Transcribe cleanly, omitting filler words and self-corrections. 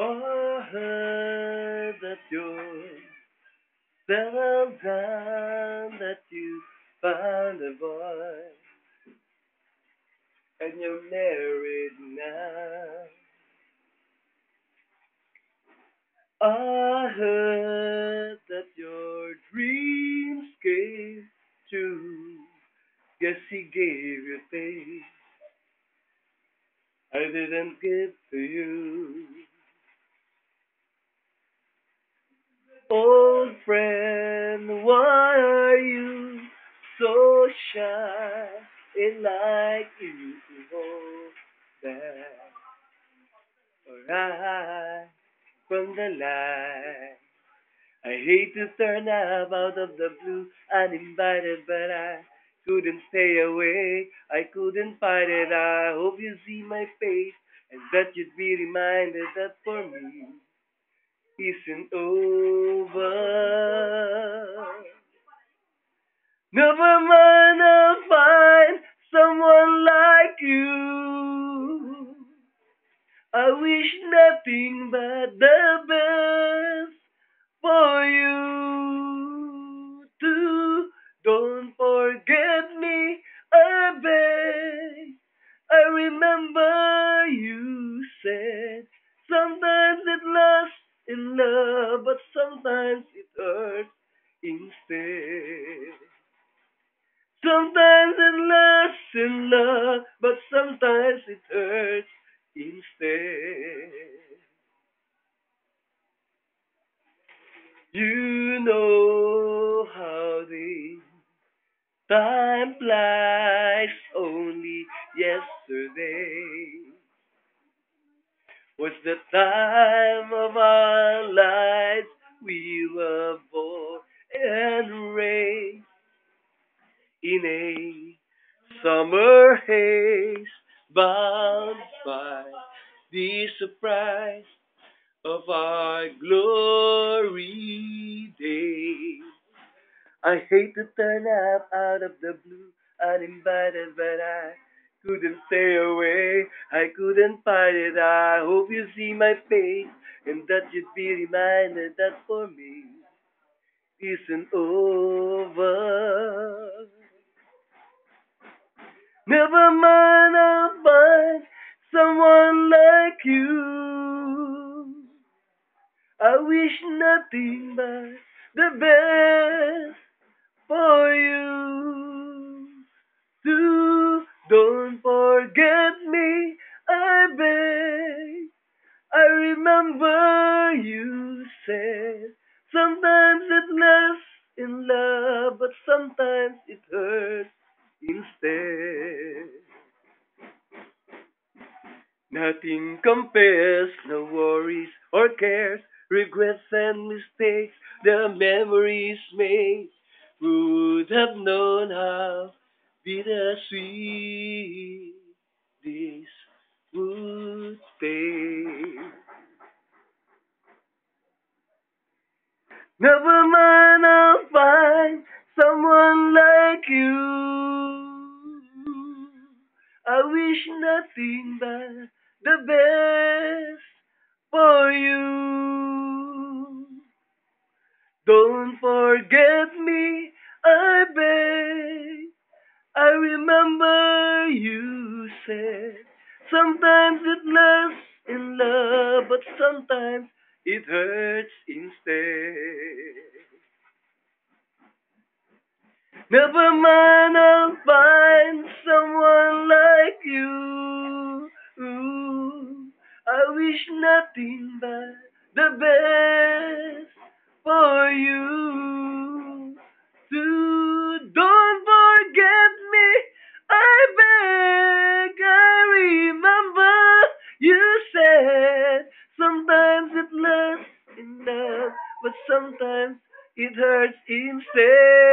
I heard that you're settled down, that you found a boy, and you're married now. I heard that your dreams came true. Guess he gave you things I didn't give to you. Old friend, why are you so shy? It like you to hold back or hide from the light. I hate to turn up out of the blue uninvited, but I couldn't stay away. I couldn't fight it. I hope you see my face and that you'd be reminded that for me isn't over. Never mind, I'll find someone like you. I wish nothing but the best for you too. Don't forget me, I beg. I remember you said sometimes it lasts in love, but sometimes it hurts instead. Sometimes it lasts in love, but sometimes it hurts instead. You know how the time flies. Only yesterday was the time of our lives. We were born and raised in a summer haze, bound by the surprise of our glory days. I hate to turn up out of the blue, uninvited, but I couldn't stay away. I couldn't fight it. I hope you see my face, and that you'd be reminded that for me isn't over. Never mind, I'll find someone like you. I wish nothing but the best for you. Do don't forget me, I beg. I remember you said sometimes it lasts in love, but sometimes it hurts instead. Nothing compares, no worries or cares, regrets and mistakes, the memories made. Who would have known how bittersweet this would taste? Never mind, I'll find someone like you. I wish nothing but the best for you. Don't forget me, I beg. I remember you said sometimes it lasts in love, but sometimes it hurts instead. Never mind, I'll find someone like you. Ooh, I wish nothing but the best for you. Don't forget me, I beg. I remember you said sometimes it lasts in love, but sometimes it hurts instead.